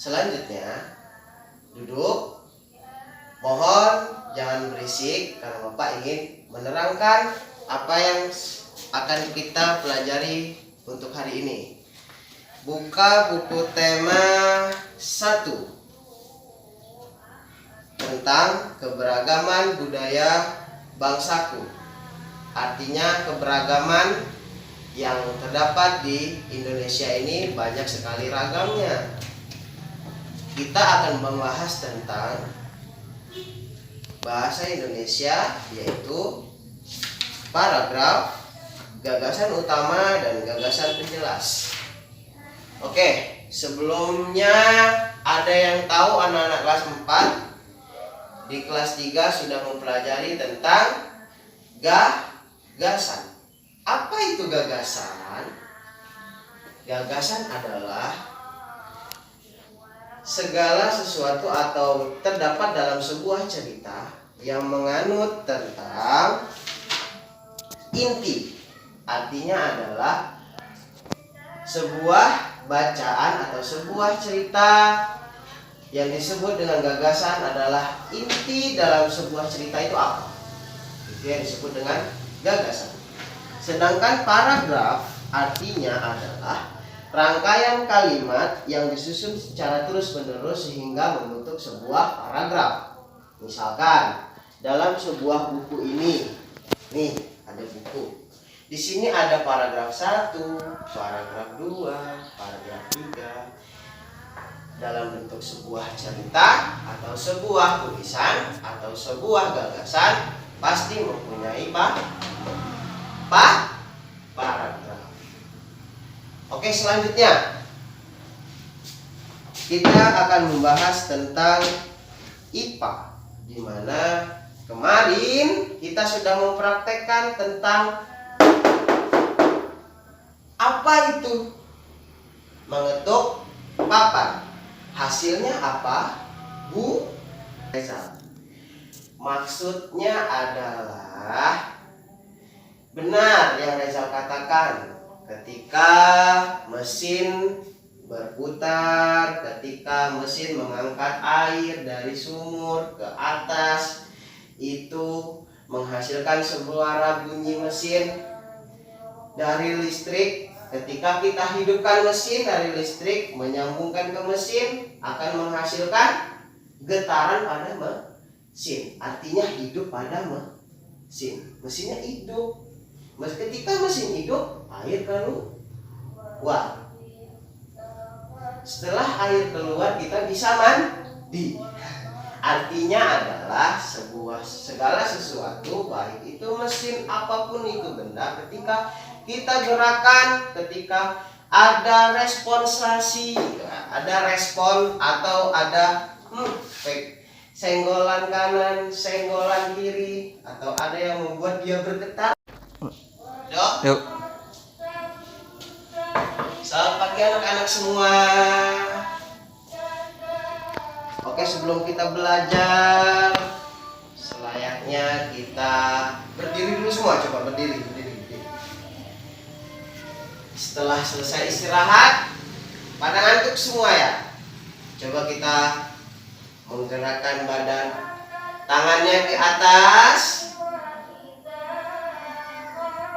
Selanjutnya, duduk. Mohon jangan berisik karena Bapak ingin menerangkan apa yang akan kita pelajari untuk hari ini. Buka buku tema 1 tentang keberagaman budaya bangsaku. Artinya keberagaman yang terdapat di Indonesia ini banyak sekali ragamnya. Kita akan membahas tentang bahasa Indonesia, yaitu paragraf, gagasan utama, dan gagasan penjelas. Oke, sebelumnya ada yang tahu anak-anak kelas 4 di kelas 3 sudah mempelajari tentang gagasan. Apa itu gagasan? Gagasan adalah segala sesuatu atau terdapat dalam sebuah cerita yang menganut tentang inti. Artinya adalah sebuah bacaan atau sebuah cerita yang disebut dengan gagasan adalah inti dalam sebuah cerita itu apa? Itu yang disebut dengan gagasan. Sedangkan paragraf artinya adalah rangkaian kalimat yang disusun secara terus-menerus sehingga membentuk sebuah paragraf. Misalkan dalam sebuah buku ini, nih ada buku. Di sini ada paragraf 1, paragraf 2, paragraf 3. Dalam bentuk sebuah cerita atau sebuah tulisan atau sebuah gagasan pasti mempunyai paragraf. Oke, selanjutnya kita akan membahas tentang IPA, di mana kemarin kita sudah mempraktekkan tentang apa itu mengetuk papan. Hasilnya apa? Bu, maksudnya adalah benar yang Rezal katakan. Ketika mesin berputar, ketika mesin mengangkat air dari sumur ke atas, itu menghasilkan suara bunyi mesin dari listrik. Ketika kita hidupkan mesin dari listrik, menyambungkan ke mesin, akan menghasilkan getaran pada mesin. Artinya hidup pada mesin. Mesinnya hidup. Ketika mesin hidup, air keluar. Setelah air keluar, kita bisa mandi. Artinya adalah segala sesuatu, baik itu mesin apapun itu benda, ketika kita gerakan, ketika ada responsasi, ada respon atau ada senggolan kanan, senggolan kiri, atau ada yang membuat dia bergetar. Yuk. Selamat pagi anak-anak semua. Oke, sebelum kita belajar, selayaknya kita berdiri dulu semua. Coba berdiri. Setelah selesai istirahat, pada ngantuk semua ya. Coba kita menggerakkan badan, tangannya ke atas.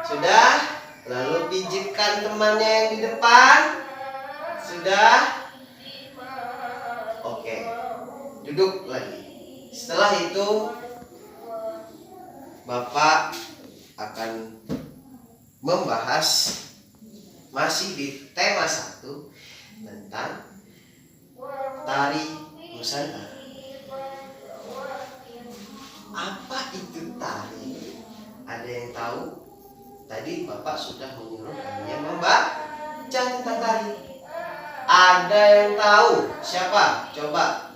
Sudah, lalu pijitkan temannya yang di depan. Sudah. Oke, duduk lagi. Setelah itu Bapak akan membahas masih di tema 1 tentang tari Nusantara. Apa itu tari? Ada yang tahu? Tadi Bapak sudah menyuruh kalian membaca tentang tari. Ada yang tahu? Siapa? Coba.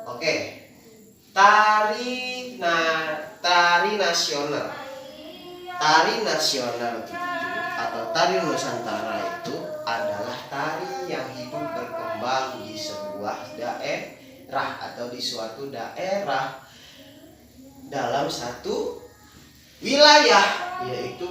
Oke. Tari nasional. Tari nasional itu atau tari Nusantara itu adalah tari yang hidup berkembang di sebuah daerah atau di suatu daerah dalam satu wilayah, yaitu